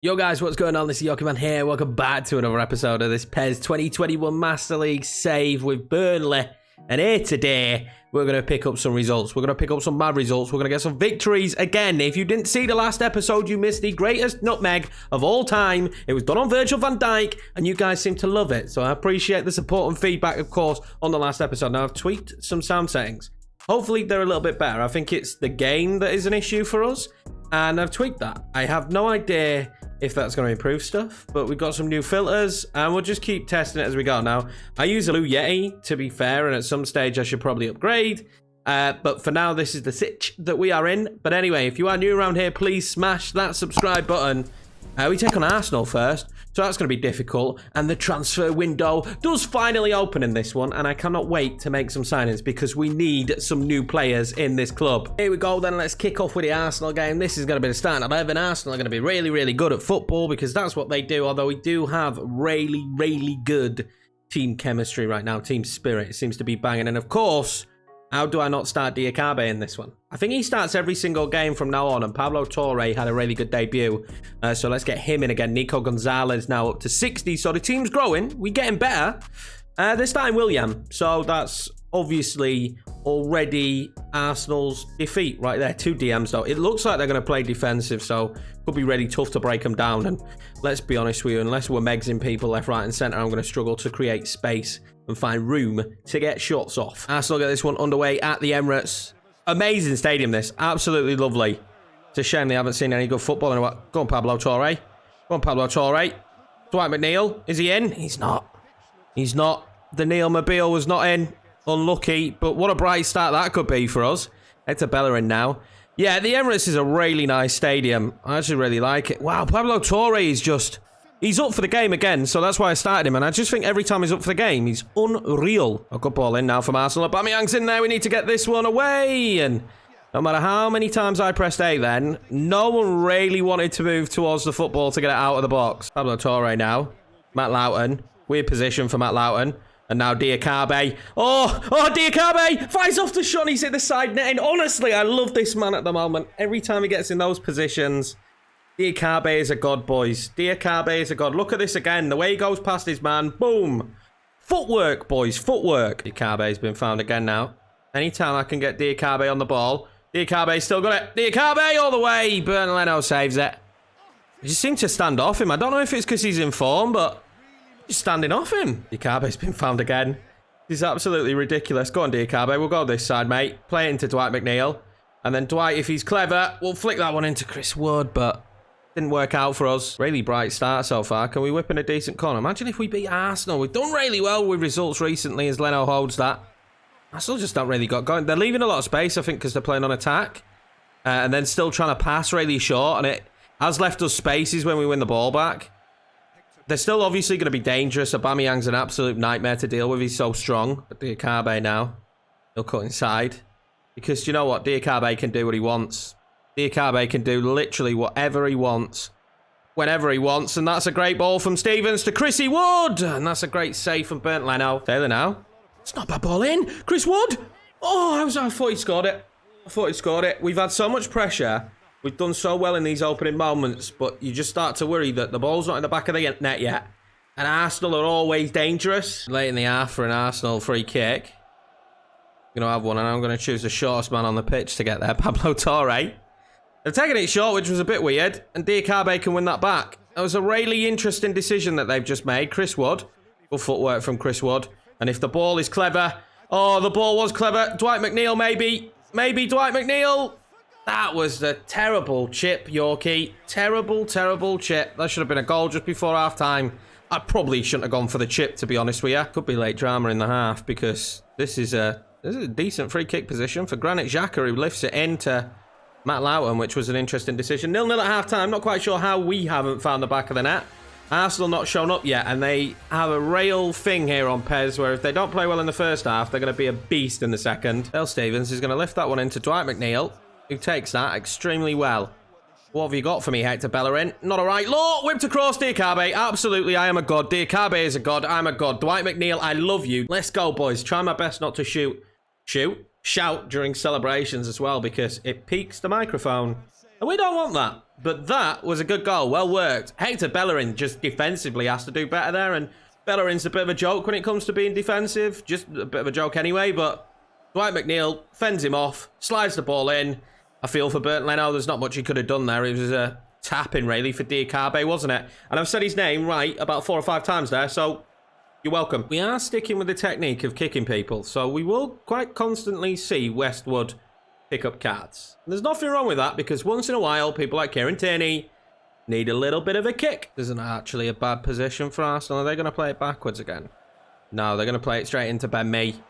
Yo guys, what's going on? This is Yorkiemann here. Welcome back to another episode of this PES 2021 Master League save with Burnley. And here today, we're going to pick up some results. We're going to pick up some bad results. We're going to get some victories. Again, if you didn't see the last episode, you missed the greatest nutmeg of all time. It was done on Virtual Van Dyke, and you guys seem to love it. So I appreciate the support and feedback, of course, on the last episode. Now, I've tweaked some sound settings. Hopefully, they're a little bit better. I think it's the game that is an issue for us, and I've tweaked that. I have no idea if that's going to improve stuff, but we've got some new filters and we'll just keep testing it as we go. Now, I use a Blue Yeti, to be fair, and at some stage I should probably upgrade, but for now this is the sitch that we are in. But anyway, if you are new around here, please smash that subscribe button. We take on Arsenal first, so that's going to be difficult, and the transfer window does finally open in this one, and I cannot wait to make some signings because we need some new players in this club. Here we go then, let's kick off with the Arsenal game. This is going to be the starting 11. Arsenal are going to be really, really good at football because that's what they do, although we do have really, really good team chemistry right now. Team spirit seems to be banging, and of course, how do I not start Dyche in this one? I think he starts every single game from now on, and Pablo Torre had a really good debut. So let's get him in again. Nico Gonzalez now up to 60, so the team's growing. We're getting better. They're starting William, so that's obviously already Arsenal's defeat right there. 2 DMs though. It looks like they're going to play defensive, so could be really tough to break them down. And let's be honest with you, unless we're megsing people left, right and centre, I'm going to struggle to create space and find room to get shots off. Arsenal get this one underway at the Emirates. Amazing stadium this. Absolutely lovely. It's a shame they haven't seen any good football in a while. Go on, Pablo Torre. Go on, Pablo Torre. Dwight McNeil. Is he in? He's not. He's not. The Neil Mobile was not in. Unlucky. But what a bright start that could be for us. Hector Bellerin now. Yeah, the Emirates is a really nice stadium. I actually really like it. Wow, Pablo Torre is just... He's up for the game again, so that's why I started him. And I just think every time he's up for the game, he's unreal. A good ball in now from Arsenal. Aubameyang's in there. We need to get this one away. And no matter how many times I pressed A then, no one really wanted to move towards the football to get it out of the box. Pablo Torre now. Matt Loughton. Weird position for Matt Loughton. And now Dyche. Oh, Dyche fires off the shot. He's hit the side net. And honestly, I love this man at the moment. Every time he gets in those positions... Dyche is a god, boys. Dyche is a god. Look at this again. The way he goes past his man. Boom. Footwork, boys. Footwork. Dyche's been found again now. Anytime I can get Dyche on the ball. Dyche still got it. Dyche all the way. Burnley saves it. He just seemed to stand off him. I don't know if it's because he's in form, but he's standing off him. Dyche's been found again. He's absolutely ridiculous. Go on, Dyche. We'll go this side, mate. Play it into Dwight McNeil. And then Dwight, if he's clever, will flick that one into Chris Wood, but... didn't work out for us. Really bright start so far. Can we whip in a decent corner? Imagine if we beat Arsenal. We've done really well with results recently as Leno holds that. Arsenal just don't really got going. They're leaving a lot of space, I think, because they're playing on attack. And then still trying to pass really short. And it has left us spaces when we win the ball back. They're still obviously going to be dangerous. Aubameyang's an absolute nightmare to deal with. He's so strong. But Dyche now. He'll cut inside. Because you know what? Dyche can do what he wants. Dyche can do literally whatever he wants, whenever he wants, and that's a great ball from Stevens to Chrissy Wood, and that's a great save from Burnley now. Taylor now. It's not a bad ball in. Chris Wood. Oh, I thought he scored it. We've had so much pressure. We've done so well in these opening moments, but you just start to worry that the ball's not in the back of the net yet. And Arsenal are always dangerous. Late in the half for an Arsenal free kick. I'm going to have one, and I'm going to choose the shortest man on the pitch to get there, Pablo Torre. They're taking it short, which was a bit weird, and Dyche can win that back. That was a really interesting decision that they've just made. Chris Wood. Good footwork from Chris Wood. And if the ball is clever... Oh, the ball was clever. Dwight McNeil, maybe. Maybe Dwight McNeil. That was the terrible chip, Yorkie. Terrible, terrible chip. That should have been a goal just before half-time. I probably shouldn't have gone for the chip, to be honest with you. Could be late drama in the half, because this is a decent free kick position for Granit Xhaka, who lifts it into... Matt Loughton, which was an interesting decision. 0-0 at half-time. Not quite sure how we haven't found the back of the net. Arsenal not shown up yet, and they have a real thing here on PES, where if they don't play well in the first half, they're going to be a beast in the second. Dale Stevens is going to lift that one into Dwight McNeil, who takes that extremely well. What have you got for me, Hector Bellerin? Not a right look. Whipped across Dyche. Absolutely, I am a god. Dyche is a god. I'm a god. Dwight McNeil, I love you. Let's go, boys. Try my best not to shoot. Shout during celebrations as well, because it peaks the microphone. And we don't want that. But that was a good goal. Well worked. Hector Bellerin just defensively has to do better there. And Bellerin's a bit of a joke when it comes to being defensive. Just a bit of a joke anyway. But Dwight McNeil fends him off. Slides the ball in. I feel for Burnley now. There's not much he could have done there. It was a tap-in, really, for Dyche, wasn't it? And I've said his name right about 4 or 5 times there. So you're welcome. We are sticking with the technique of kicking people. So we will quite constantly see Westwood pick up cards. And there's nothing wrong with that because once in a while, people like Kieran Tierney need a little bit of a kick. Isn't actually a bad position for Arsenal. Are they going to play it backwards again? No, they're going to play it straight into Ben Mee.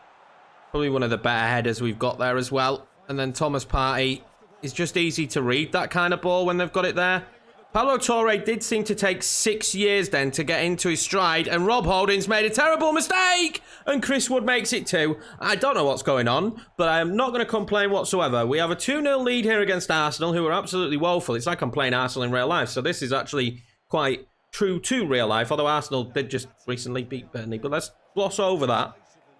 Probably one of the better headers we've got there as well. And then Thomas Partey is just easy to read that kind of ball when they've got it there. Pablo Torre did seem to take 6 years then to get into his stride, and Rob Holding's made a terrible mistake, and Chris Wood makes it 2. I don't know what's going on, but I am not going to complain whatsoever. We have a 2-0 lead here against Arsenal, who are absolutely woeful. It's like I'm playing Arsenal in real life, so this is actually quite true to real life, although Arsenal did just recently beat Burnley, but let's gloss over that.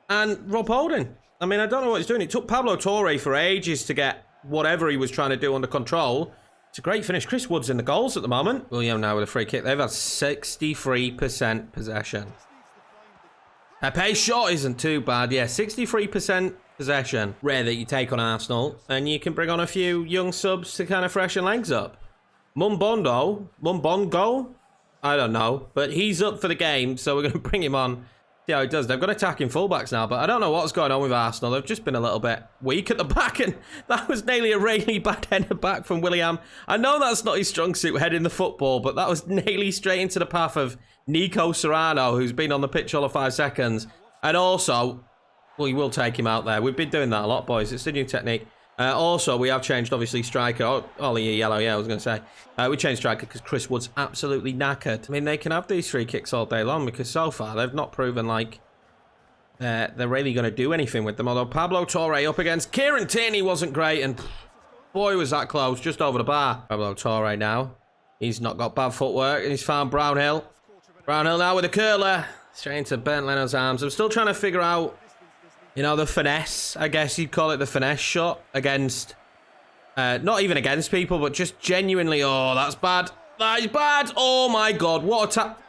And Rob Holding, I mean, I don't know what he's doing. It took Pablo Torre for ages to get whatever he was trying to do under control. It's a great finish. Chris Wood's in the goals at the moment. William now with a free kick. They've had 63% possession. Pepe's shot isn't too bad. Yeah, 63% possession. Rare that you take on Arsenal. And you can bring on a few young subs to kind of freshen legs up. Mumbongo? I don't know. But he's up for the game, so we're going to bring him on. See how he does. They've got attacking fullbacks now, but I don't know what's going on with Arsenal. They've just been a little bit weak at the back, and that was nearly a really bad header back from William. I know that's not his strong suit, heading the football, but that was nearly straight into the path of Nico Serrano, who's been on the pitch all of 5 seconds. And also, we will take him out there. We've been doing that a lot, boys. It's a new technique. Also, we have changed, obviously, striker. Oh, Ollie Yellow, yeah, I was going to say. We changed striker because Chris Wood's absolutely knackered. I mean, they can have these free kicks all day long because so far they've not proven like they're really going to do anything with them. Although Pablo Torre up against Kieran Tierney wasn't great, and boy, was that close, just over the bar. Pablo Torre now. He's not got bad footwork, and he's found Brownhill. Brownhill now with a curler. Straight into Bernd Leno's arms. I'm still trying to figure out, you know, the finesse, I guess you'd call it the finesse shot against, not even against people, but just genuinely, oh, that's bad. That is bad. Oh my God, what a tap.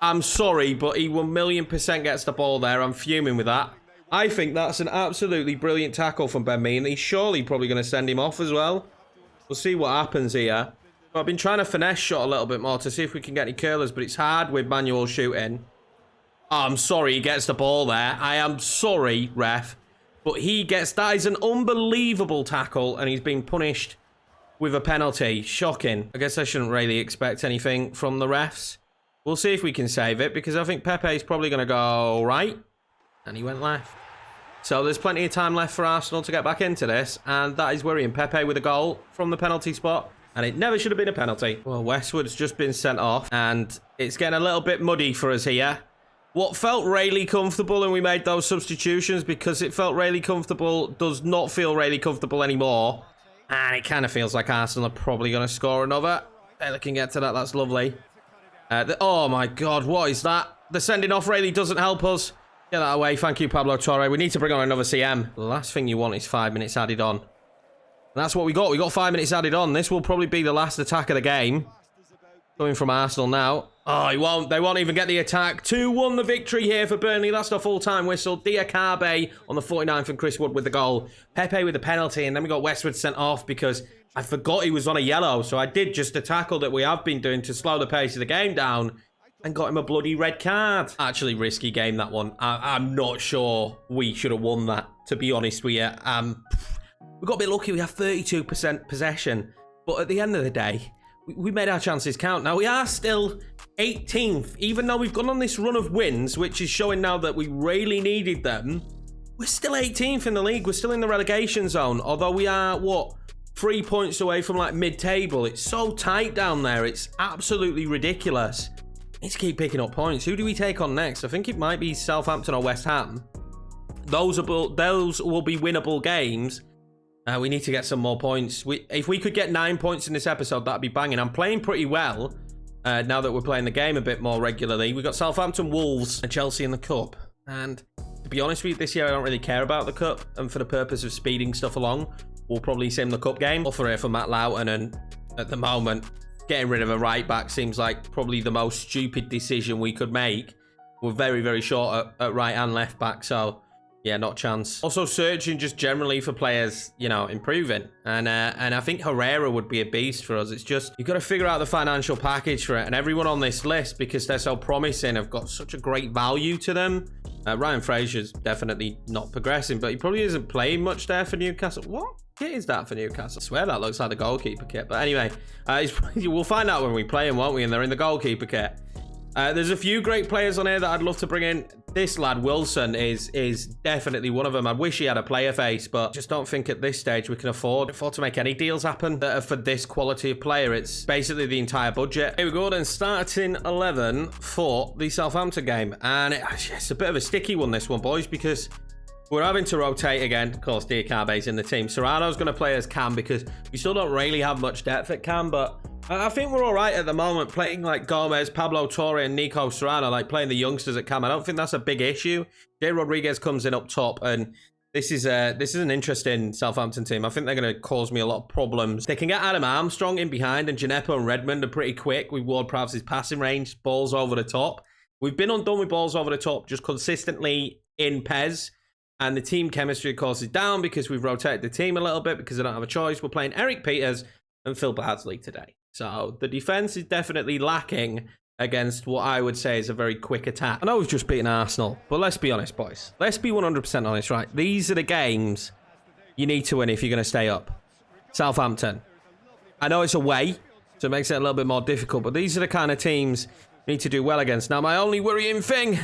I'm sorry, but he 1,000,000% gets the ball there. I'm fuming with that. I think that's an absolutely brilliant tackle from Ben Mee, and he's surely probably going to send him off as well. We'll see what happens here. But I've been trying to finesse shot a little bit more to see if we can get any curlers, but it's hard with manual shooting. Oh, I'm sorry, he gets the ball there. I am sorry, ref. But he gets... That is an unbelievable tackle, and he's been punished with a penalty. Shocking. I guess I shouldn't really expect anything from the refs. We'll see if we can save it, because I think Pepe's probably going to go right. And he went left. So there's plenty of time left for Arsenal to get back into this, and that is worrying. Pepe with a goal from the penalty spot, and it never should have been a penalty. Well, Westwood's just been sent off, and it's getting a little bit muddy for us here. What felt really comfortable, and we made those substitutions because it felt really comfortable, does not feel really comfortable anymore. And it kind of feels like Arsenal are probably going to score another. Taylor can get to that. That's lovely. Oh, my God. What is that? The sending off really doesn't help us. Get that away. Thank you, Pablo Torre. We need to bring on another CM. The last thing you want is 5 minutes added on. And that's what we got. We got 5 minutes added on. This will probably be the last attack of the game. Coming from Arsenal now. Oh, he won't. They won't even get the attack. 2-1 the victory here for Burnley. That's the full-time whistle. Dyche on the 49th and Chris Wood with the goal. Pepe with the penalty. And then we got Westwood sent off because I forgot he was on a yellow. So I did just a tackle that we have been doing to slow the pace of the game down and got him a bloody red card. Actually, risky game, that one. I'm not sure we should have won that, to be honest with you. We got a bit lucky. We have 32% possession. But at the end of the day, we made our chances count. Now, we are still 18th. Even though we've gone on this run of wins, which is showing now that we really needed them, we're still 18th in the league. We're still in the relegation zone. Although we are, 3 points away from, like, mid-table. It's so tight down there. It's absolutely ridiculous. Need to keep picking up points. Who do we take on next? I think it might be Southampton or West Ham. Those will be winnable games. We need to get some more points. If we could get 9 points in this episode, that'd be banging. I'm playing pretty well now that we're playing the game a bit more regularly. We've got Southampton, Wolves, and Chelsea in the Cup. And to be honest with you, this year I don't really care about the Cup. And for the purpose of speeding stuff along, we'll probably sim the cup game. Offer here for Matt Loughton, and at the moment, getting rid of a right back seems like probably the most stupid decision we could make. We're very, very short at right and left back, so yeah, not a chance. Also searching just generally for players, you know, improving. And I think Herrera would be a beast for us. It's just, you've got to figure out the financial package for it. And everyone on this list, because they're so promising, have got such a great value to them. Ryan Fraser's definitely not progressing, but he probably isn't playing much there for Newcastle. What kit is that for Newcastle? I swear that looks like the goalkeeper kit. But anyway, we'll find out when we play him, won't we? And they're in the goalkeeper kit. There's a few great players on here that I'd love to bring in. This lad, Wilson, is definitely one of them. I wish he had a player face, but just don't think at this stage we can afford to make any deals happen for this quality of player. It's basically the entire budget. Here we go then, starting 11 for the Southampton game. And it's a bit of a sticky one, this one, boys, because we're having to rotate again. Of course, Diakabe's in the team. Serrano's going to play as Cam because we still don't really have much depth at Cam, but I think we're all right at the moment, playing like Gomez, Pablo Torre, and Nico Serrano, like playing the youngsters at Cam. I don't think that's a big issue. Jay Rodriguez comes in up top, and this is an interesting Southampton team. I think they're going to cause me a lot of problems. They can get Adam Armstrong in behind, and Gineppo and Redmond are pretty quick with Ward-Prowse's passing range, balls over the top. We've been undone with balls over the top just consistently in PES, and the team chemistry, of course, is down because we've rotated the team a little bit because I don't have a choice. We're playing Eric Peters and Phil Bardsley today. So the defense is definitely lacking against what I would say is a very quick attack. I know we've just beaten Arsenal, but let's be honest, boys. Let's be 100% honest, right? These are the games you need to win if you're going to stay up. Southampton. I know it's away, so it makes it a little bit more difficult, but these are the kind of teams you need to do well against. Now, my only worrying thing...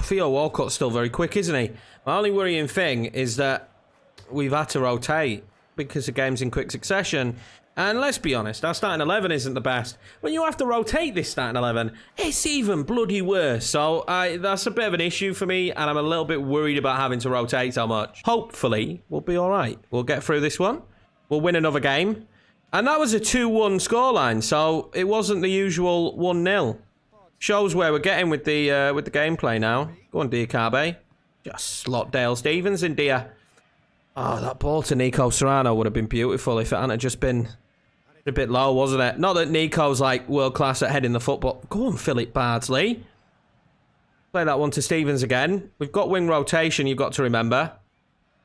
Theo Walcott's still very quick, isn't he? My only worrying thing is that we've had to rotate because the game's in quick succession. And let's be honest, our starting 11 isn't the best. When you have to rotate this starting 11, it's even bloody worse. So that's a bit of an issue for me, and I'm a little bit worried about having to rotate so much. Hopefully, we'll be all right. We'll get through this one. We'll win another game. And that was a 2-1 scoreline, so it wasn't the usual 1-0. Shows where we're getting with the gameplay now. Go on, Diakabe. Just slot Dale Stevens in, Dia. Oh, that ball to Nico Serrano would have been beautiful if it hadn't just been a bit low, wasn't it? Not that Nico's like world class at heading the football. Go on, Philip Bardsley. Play that one to Stevens again. We've got wing rotation, you've got to remember.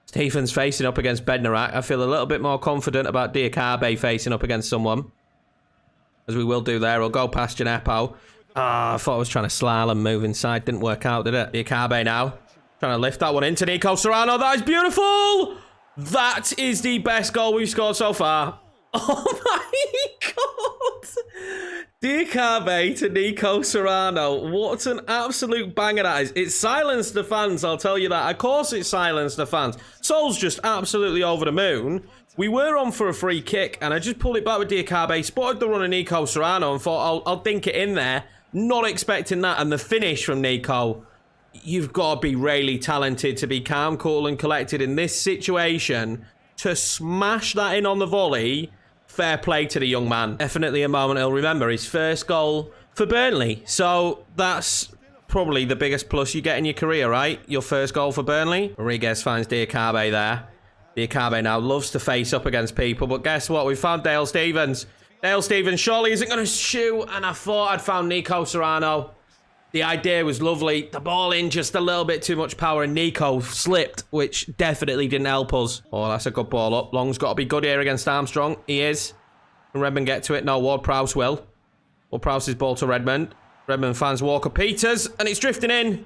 Stevens facing up against Bednarak. I feel a little bit more confident about Diakabe facing up against someone, as we will do there. We'll go past Gineppo. I thought I was trying to slalom move inside. Didn't work out, did it? Diakabe now. Trying to lift that one into Nico Serrano. That is beautiful! That is the best goal we've scored so far. Oh my god! Diakabe to Nico Serrano. What an absolute banger that is. It silenced the fans, I'll tell you that. Of course it silenced the fans. Sol's just absolutely over the moon. We were on for a free kick, and I just pulled it back with Diakabe, spotted the run of Nico Serrano, and thought, I'll dink it in there. Not expecting that, and the finish from Nico. You've got to be really talented to be calm, cool, and collected in this situation. To smash that in on the volley, fair play to the young man. Definitely a moment he'll remember. His first goal for Burnley. So that's probably the biggest plus you get in your career, right? Your first goal for Burnley. Rodriguez finds Diakabe there. Diakabe now loves to face up against people, but guess what? We found Dale Stevens. Dale Stevens surely isn't going to shoot, and I thought I'd found Nico Serrano. The idea was lovely. The ball in, just a little bit too much power, and Nico slipped, which definitely didn't help us. Oh, that's a good ball up. Long's got to be good here against Armstrong. He is. Can Redmond get to it? No, Ward-Prowse will. Ward-Prowse's ball to Redmond. Redmond finds Walker-Peters, and it's drifting in.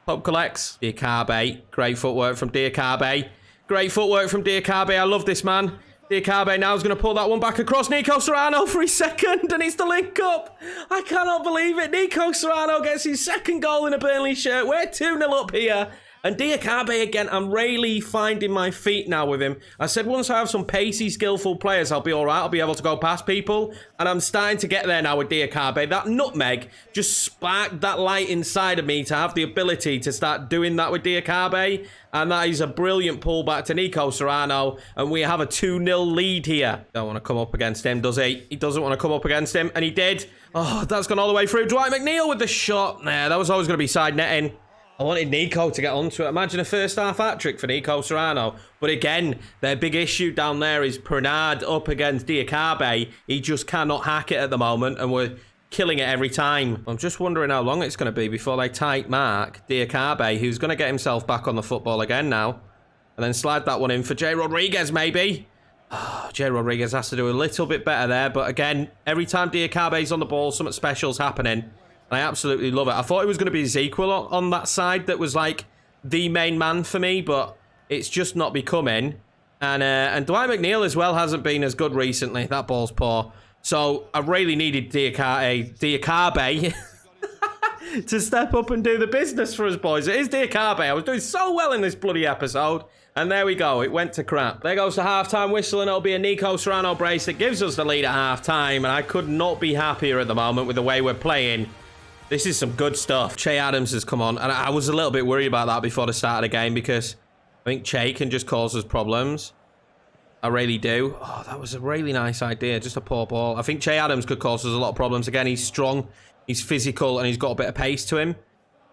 Pope collects. Diakabe. Great footwork from Diakabe. Great footwork from Diakabe. I love this man. Diakabe now is going to pull that one back across Nico Serrano for his second, and it's the link up. I cannot believe it. Nico Serrano gets his second goal in a Burnley shirt. We're 2-0 up here. And Diakabe again, I'm really finding my feet now with him. I said once I have some pacey, skillful players, I'll be all right. I'll be able to go past people. And I'm starting to get there now with Diakabe. That nutmeg just sparked that light inside of me to have the ability to start doing that with Diakabe. And that is a brilliant pullback to Nico Serrano. And we have a 2-0 lead here. Don't want to come up against him, does he? He doesn't want to come up against him. And he did. Oh, that's gone all the way through. Dwight McNeil with the shot. Nah, that was always going to be side netting. I wanted Nico to get onto it. Imagine a first half hat-trick for Nico Serrano. But again, their big issue down there is Pranard up against Dyche. He just cannot hack it at the moment, and we're killing it every time. I'm just wondering how long it's going to be before they tight mark Dyche, who's going to get himself back on the football again now. And then slide that one in for Jay Rodriguez, maybe. Oh, Jay Rodriguez has to do a little bit better there. But again, every time Dyche's on the ball, something special's happening. I absolutely love it. I thought it was going to be his equal on that side that was like the main man for me, but it's just not becoming. And Dwight McNeil as well hasn't been as good recently. That ball's poor. So I really needed Dyche to step up and do the business for us boys. It is Dyche. I was doing so well in this bloody episode. And there we go. It went to crap. There goes the halftime whistle, and it'll be a Nico Serrano brace that gives us the lead at halftime. And I could not be happier at the moment with the way we're playing. This is some good stuff. Che Adams has come on, and I was a little bit worried about that before the start of the game because I think Che can just cause us problems. I really do. Oh, that was a really nice idea. Just a poor ball. I think Che Adams could cause us a lot of problems. Again, he's strong, he's physical, and he's got a bit of pace to him.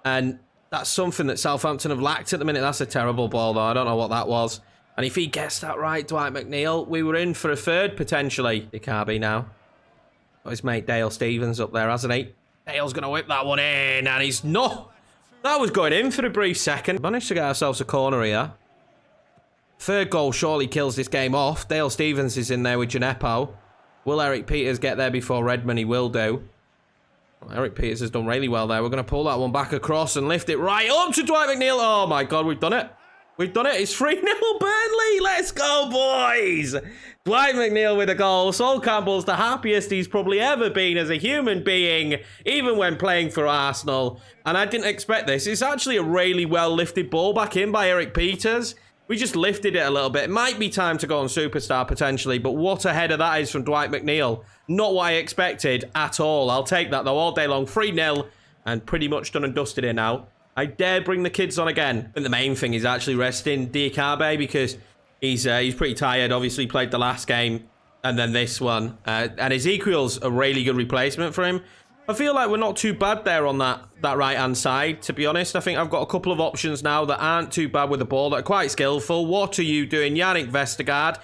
And that's something that Southampton have lacked at the minute. That's a terrible ball, though. I don't know what that was. And if he gets that right, Dwight McNeil, we were in for a third, potentially. Dyche now. Got his mate Dale Stevens up there, hasn't he? Dale's going to whip that one in, and he's not. That was going in for a brief second. Managed to get ourselves a corner here. Third goal surely kills this game off. Dale Stevens is in there with Gineppo. Will Eric Peters get there before Redmond? He will do. Eric Peters has done really well there. We're going to pull that one back across and lift it right up to Dwight McNeil. Oh, my God, we've done it. We've done it. It's 3-0 Burnley. Let's go, boys. Dwight McNeil with a goal. Sol Campbell's the happiest he's probably ever been as a human being, even when playing for Arsenal. And I didn't expect this. It's actually a really well-lifted ball back in by Eric Peters. We just lifted it a little bit. It might be time to go on Superstar, potentially, but what a header that is from Dwight McNeil. Not what I expected at all. I'll take that, though, all day long. 3-0, and pretty much done and dusted here now. I dare bring the kids on again. I think the main thing is actually resting Dyche because he's pretty tired. Obviously played the last game and then this one. And Ezekiel's a really good replacement for him. I feel like we're not too bad there on that right-hand side, to be honest. I think I've got a couple of options now that aren't too bad with the ball, that are quite skillful. What are you doing? Yannick Vestergaard.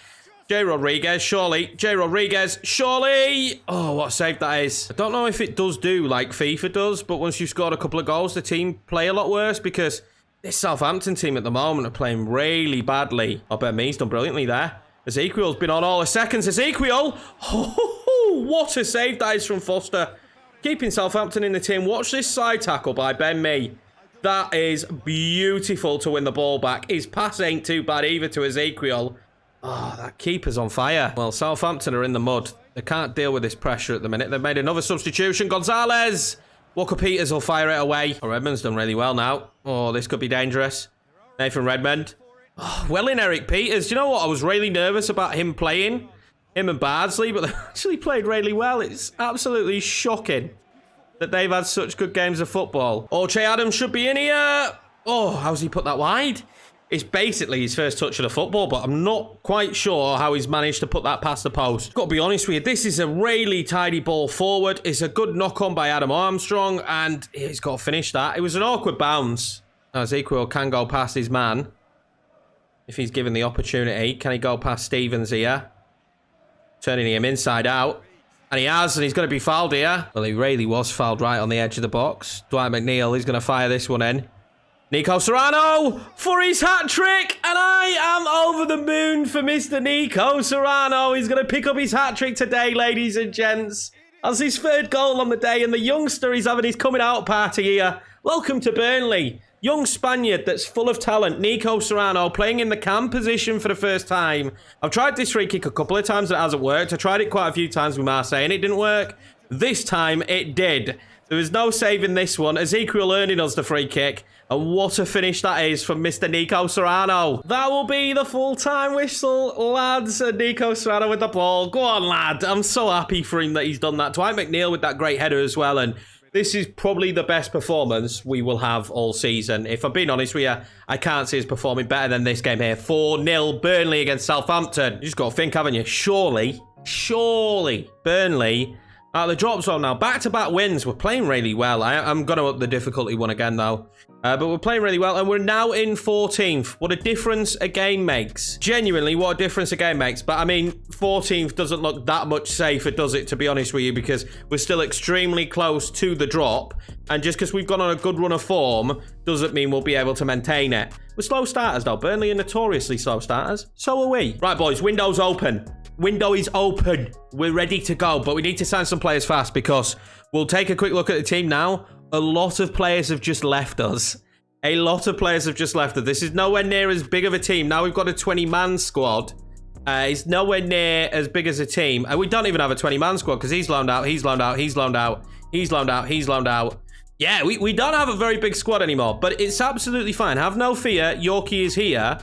Jay Rodriguez, surely. Jay Rodriguez, surely. Oh, what a save that is. I don't know if it does do like FIFA does, but once you've scored a couple of goals, the team play a lot worse because this Southampton team at the moment are playing really badly. I bet he's done brilliantly there. Ezekiel's been on all the seconds. Ezekiel. Oh, what a save that is from Foster. Keeping Southampton in the team. Watch this side tackle by Ben Mee. That is beautiful to win the ball back. His pass ain't too bad either to Ezekiel. Oh, that keeper's on fire. Well, Southampton are in the mud. They can't deal with this pressure at the minute. They've made another substitution. Gonzalez. Walker Peters will fire it away. Oh, Redmond's done really well now. Oh, this could be dangerous. Nathan Redmond. Oh, well in Eric Peters. Do you know what? I was really nervous about him playing. Him and Bardsley, but they actually played really well. It's absolutely shocking that they've had such good games of football. Oh, Che Adams should be in here. Oh, how's he put that wide? It's basically his first touch of the football, but I'm not quite sure how he's managed to put that past the post. Got to be honest with you, this is a really tidy ball forward. It's a good knock-on by Adam Armstrong, and he's got to finish that. It was an awkward bounce. Now, Ezekiel can go past his man. If he's given the opportunity, can he go past Stevens here? Turning him inside out. And he has, and he's going to be fouled here. Well, he really was fouled right on the edge of the box. Dwight McNeil is going to fire this one in. Nico Serrano for his hat-trick, and I am over the moon for Mr. Nico Serrano. He's going to pick up his hat-trick today, ladies and gents. That's his third goal on the day, and the youngster is having his coming-out party here. Welcome to Burnley. Young Spaniard that's full of talent, Nico Serrano, playing in the cam position for the first time. I've tried this free kick a couple of times and it hasn't worked. I tried it quite a few times with Marseille and it didn't work. This time it did. There was no saving this one. Ezekiel earning us the free kick. And what a finish that is from Mr. Nico Serrano. That will be the full-time whistle, lads. And Nico Serrano with the ball. Go on, lad. I'm so happy for him that he's done that. Dwight McNeil with that great header as well. And this is probably the best performance we will have all season. If I'm being honest with you, I can't see us performing better than this game here. 4-0 Burnley against Southampton. You just got to think, haven't you? Surely, Burnley The drop zone now. Back-to-back wins. We're playing really well. I'm going to up the difficulty one again, though. But we're playing really well, and we're now in 14th. What a difference a game makes. Genuinely, what a difference a game makes. But, I mean, 14th doesn't look that much safer, does it, to be honest with you, because we're still extremely close to the drop. And just because we've gone on a good run of form doesn't mean we'll be able to maintain it. We're slow starters, though. Burnley are notoriously slow starters. So are we. Right, boys, window's open. Window is open. We're ready to go, but we need to sign some players fast because we'll take a quick look at the team now. A lot of players have just left us. A lot of players have just left us. This is nowhere near as big of a team. Now we've got a 20-man squad. It's nowhere near as big as a team. And we don't even have a 20-man squad because he's loaned out, he's loaned out, he's loaned out, he's loaned out, he's loaned out. Yeah, we don't have a very big squad anymore, but it's absolutely fine. Have no fear. Yorkie is here.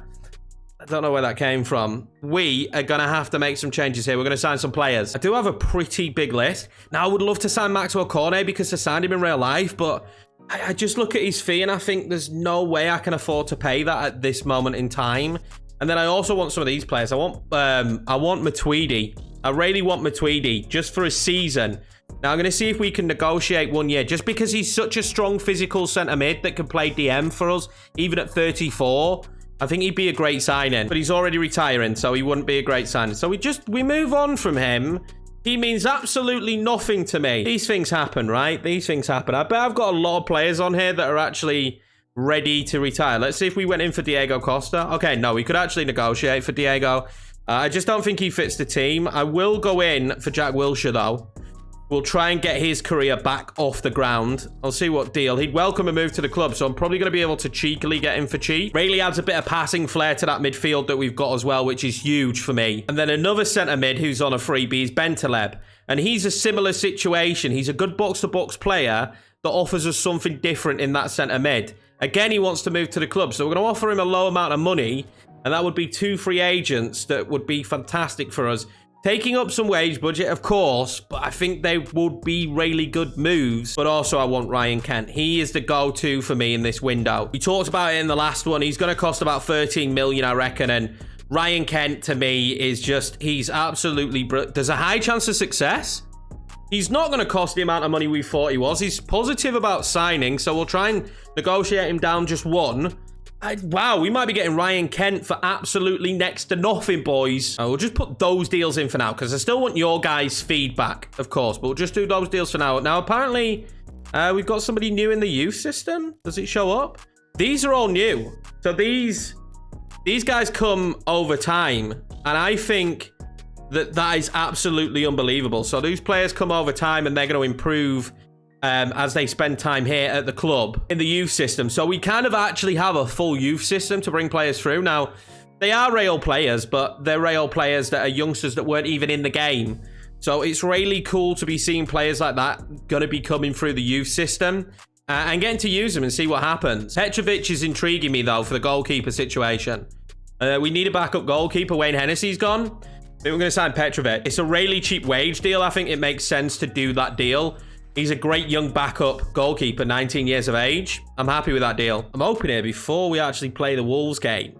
I don't know where that came from. We are going to have to make some changes here. We're going to sign some players. I do have a pretty big list. Now, I would love to sign Maxwell Cornet because I signed him in real life, but I just look at his fee and I think there's no way I can afford to pay that at this moment in time. And then I also want some of these players. I want Matuidi. I really want Matuidi just for a season. Now, I'm going to see if we can negotiate 1 year just because he's such a strong physical centre mid that can play DM for us, even at 34. I think he'd be a great signing, but he's already retiring, so he wouldn't be a great signing. So we move on from him. He means absolutely nothing to me. These things happen, right? These things happen. I bet I've got a lot of players on here that are actually ready to retire. Let's see if we went in for Diego Costa. Okay, no, we could actually negotiate for Diego. I just don't think he fits the team. I will go in for Jack Wilshere, though. We'll try and get his career back off the ground. I'll see what deal. He'd welcome a move to the club, so I'm probably going to be able to cheekily get him for cheap. Really adds a bit of passing flair to that midfield that we've got as well, which is huge for me. And then another centre mid who's on a freebie is Bentaleb. And he's a similar situation. He's a good box-to-box player that offers us something different in that centre mid. Again, he wants to move to the club, so we're going to offer him a low amount of money, and that would be 2 free agents that would be fantastic for us. Taking up some wage budget, of course, but I think they would be really good moves. But also, I want Ryan Kent. He is the go-to for me in this window. We talked about it in the last one. He's going to cost about 13 million, I reckon. And Ryan Kent, to me, is just, he's absolutely brilliant. There's a high chance of success. He's not going to cost the amount of money we thought he was. He's positive about signing, so we'll try and negotiate him down just one. Wow, we might be getting Ryan Kent for absolutely next to nothing, boys. We'll just put those deals in for now, because I still want your guys' feedback, of course. But we'll just do those deals for now. Now, apparently, we've got somebody new in the youth system. Does it show up? These are all new. So these guys come over time. And I think that is absolutely unbelievable. So these players come over time, and they're going to improve as they spend time here at the club in the youth system. So we kind of actually have a full youth system to bring players through. Now, they are Real players, but they're Real players that are youngsters that weren't even in the game. So it's really cool to be seeing players like that going to be coming through the youth system and getting to use them and see what happens. Petrovic is intriguing me, though, for the goalkeeper situation. We need a backup goalkeeper. Wayne Hennessy's gone. I think we're going to sign Petrovic. It's a really cheap wage deal. I think it makes sense to do that deal. He's a great young backup goalkeeper, 19 years of age. I'm happy with that deal. I'm hoping here, before we actually play the Wolves game,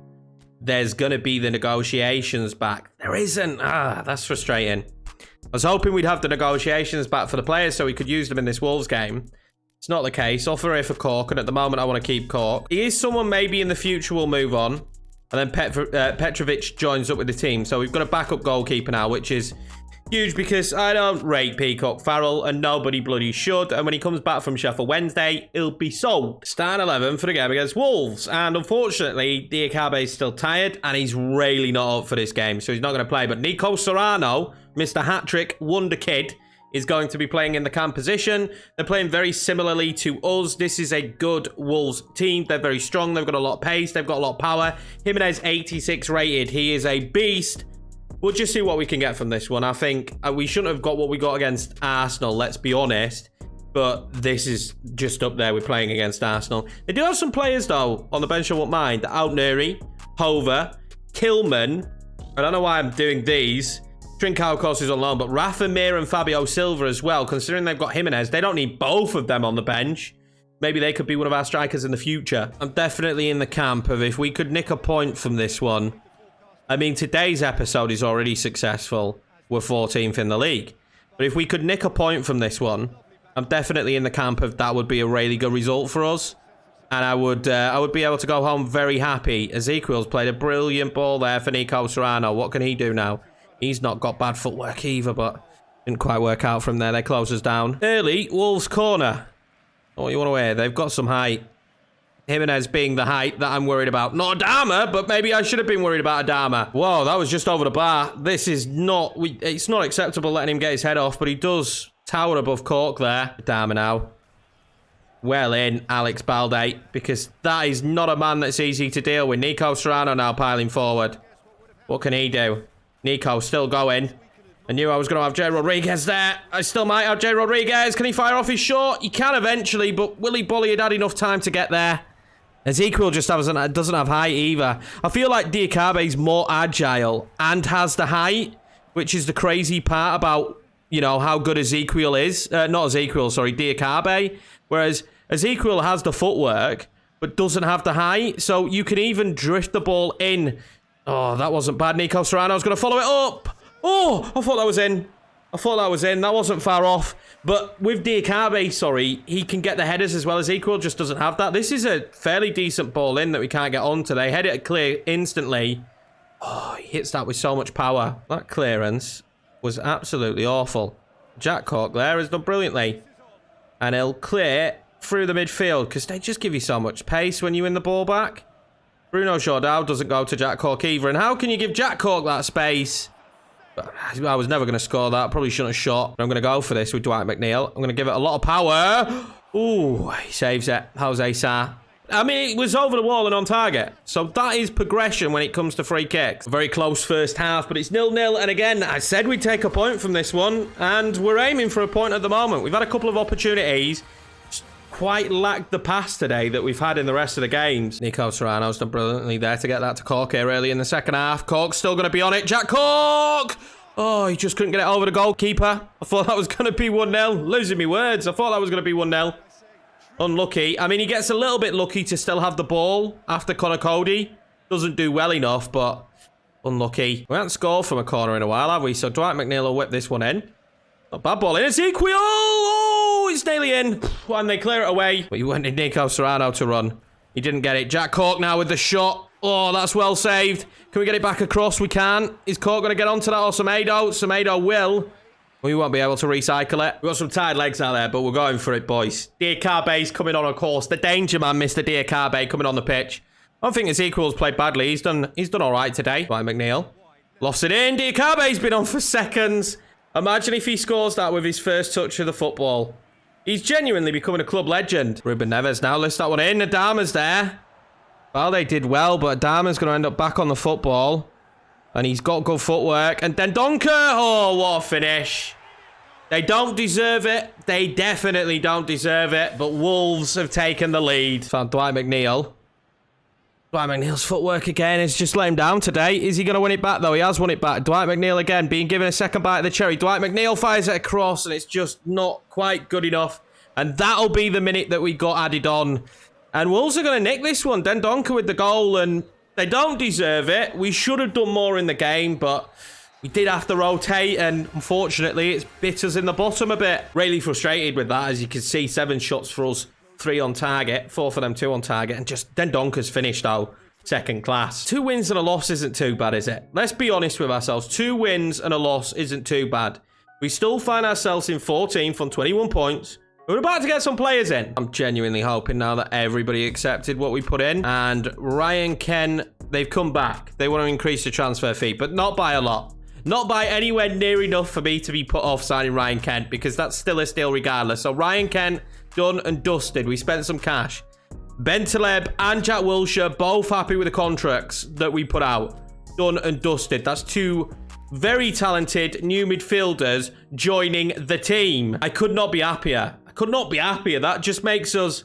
there's going to be the negotiations back. There isn't. That's frustrating. I was hoping we'd have the negotiations back for the players so we could use them in this Wolves game. It's not the case. Offer here for Cork, and at the moment I want to keep Cork. He is someone maybe in the future will move on. And then Petrovic joins up with the team. So we've got a backup goalkeeper now, which is huge because I don't rate Peacock Farrell and nobody bloody should. And when he comes back from Sheffield Wednesday, he'll be sold. Starting 11 for the game against Wolves. And unfortunately, Diakabe is still tired and he's really not up for this game. So he's not going to play. But Nico Serrano, Mr. Hat-Trick Wonder Kid, is going to be playing in the cam position. They're playing very similarly to us. This is a good Wolves team. They're very strong. They've got a lot of pace. They've got a lot of power. Jimenez 86 rated. He is a beast. We'll just see what we can get from this one. I think we shouldn't have got what we got against Arsenal, let's be honest. But this is just up there with playing against Arsenal. They do have some players, though, on the bench I won't mind. Outnuri, Hover, Kilman. I don't know why I'm doing these. Trincao, of course, is on loan, but Rafa Mir and Fabio Silva as well. Considering they've got Jimenez, they don't need both of them on the bench. Maybe they could be one of our strikers in the future. I'm definitely in the camp of if we could nick a point from this one. I mean, today's episode is already successful. We're 14th in the league. But if we could nick a point from this one, I'm definitely in the camp of that would be a really good result for us. And I would be able to go home very happy. Ezekiel's played a brilliant ball there for Nico Serrano. What can he do now? He's not got bad footwork either, but didn't quite work out from there. They close us down. Early, Wolves corner. Oh, you want to wear? They've got some height. Jimenez being the height that I'm worried about. Not Adama, but maybe I should have been worried about Adama. Whoa, that was just over the bar. This is not... it's not acceptable letting him get his head off, but he does tower above Cork there. Adama now. Well in, Alex Balde, because that is not a man that's easy to deal with. Nico Serrano now piling forward. What can he do? Nico still going. I knew I was going to have Jay Rodriguez there. I still might have Jay Rodriguez. Can he fire off his shot? He can eventually, but Willy Bolly had enough time to get there. Ezekiel just doesn't have height either. I feel like Diakabe's more agile and has the height, which is the crazy part about, you know, how good Ezekiel is. Not Ezekiel, sorry, Diakabe. Whereas Ezekiel has the footwork, but doesn't have the height. So you can even drift the ball in. Oh, that wasn't bad. Nico Serrano's going to follow it up. Oh, I thought that was in. That wasn't far off. But with Diakabe, sorry, he can get the headers as well. Ezekiel just doesn't have that. This is a fairly decent ball in that we can't get onto. They head it clear instantly. Oh, he hits that with so much power. That clearance was absolutely awful. Jack Cork there has done brilliantly. And he'll clear through the midfield because they just give you so much pace when you win the ball back. Bruno Jordao doesn't go to Jack Cork either. And how can you give Jack Cork that space? I was never going to score that. Probably shouldn't have shot. But I'm going to go for this with Dwight McNeil. I'm going to give it a lot of power. Ooh, he saves it. Jose Sarr. I mean, it was over the wall and on target. So that is progression when it comes to free kicks. Very close first half, but it's 0-0. And again, I said we'd take a point from this one. And we're aiming for a point at the moment. We've had a couple of opportunities. Just quite lacked the pass today that we've had in the rest of the games. Nico Serrano's done brilliantly there to get that to Cork here early in the second half. Cork's still going to be on it. Jack Cork! Oh, he just couldn't get it over the goalkeeper. I thought that was going to be 1-0. Losing me words. I thought that was going to be 1-0. Unlucky. I mean, he gets a little bit lucky to still have the ball after Connor Cody. Doesn't do well enough, but unlucky. We haven't scored from a corner in a while, have we? So Dwight McNeil will whip this one in. Not bad ball in. Ezekiel! Oh, it's nearly in. And they clear it away. But you wanted Nico Serrano to run. He didn't get it. Jack Cork now with the shot. Oh, that's well saved. Can we get it back across? We can. Is Cork going to get onto that or Semedo? Semedo will. We won't be able to recycle it. We've got some tired legs out there, but we're going for it, boys. Diakabe's coming on, of course. The danger man, Mr. Diakabe, coming on the pitch. I don't think Ezekiel's played badly. He's done all right today. By McNeil. Lofts it in. Diakabe's been on for seconds. Imagine if he scores that with his first touch of the football. He's genuinely becoming a club legend. Ruben Neves now lifts that one in. Adama's there. Well, they did well, but Adama's going to end up back on the football. And he's got good footwork. And then Donker. Oh, what a finish. They don't deserve it. They definitely don't deserve it. But Wolves have taken the lead. Found Dwight McNeil. Dwight McNeil's footwork again is just let him down today. Is he going to win it back, though? He has won it back. Dwight McNeil again being given a second bite of the cherry. Dwight McNeil fires it across, and it's just not quite good enough. And that'll be the minute that we got added on. And Wolves are going to nick this one. Dendoncker with the goal, and they don't deserve it. We should have done more in the game, but we did have to rotate, and unfortunately, it's bit us in the bottom a bit. Really frustrated with that, as you can see, 7 shots for us, 3 on target, 4 for them, 2 on target, and just Dendonker's finished, though, second class. 2 wins and a loss isn't too bad, is it? Let's be honest with ourselves. 2 wins and a loss isn't too bad. We still find ourselves in 14th on 21 points. We're about to get some players in. I'm genuinely hoping now that everybody accepted what we put in. And Ryan Kent, they've come back. They want to increase the transfer fee, but not by a lot. Not by anywhere near enough for me to be put off signing Ryan Kent, because that's still a steal regardless. So Ryan Kent, done and dusted. We spent some cash. Bentaleb and Jack Wilshere, both happy with the contracts that we put out. Done and dusted. That's 2 very talented new midfielders joining the team. I could not be happier. That just makes us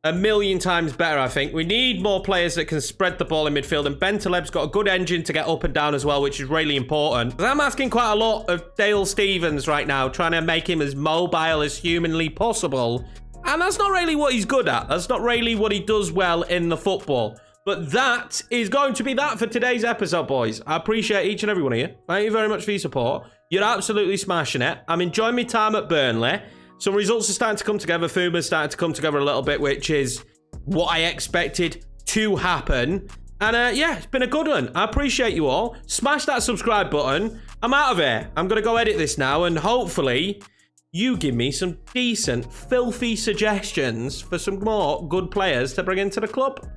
a million times better, I think. We need more players that can spread the ball in midfield, and Bentaleb's got a good engine to get up and down as well, which is really important. I'm asking quite a lot of Dale Stephens right now, trying to make him as mobile as humanly possible, and that's not really what he's good at. That's not really what he does well in the football. But that is going to be that for today's episode, boys. I appreciate each and every one of you. Thank you very much for your support. You're absolutely smashing it. I'm enjoying my time at Burnley. Some results are starting to come together. Fuma's starting to come together a little bit, which is what I expected to happen. And yeah, it's been a good one. I appreciate you all. Smash that subscribe button. I'm out of here. I'm going to go edit this now, and hopefully you give me some decent, filthy suggestions for some more good players to bring into the club.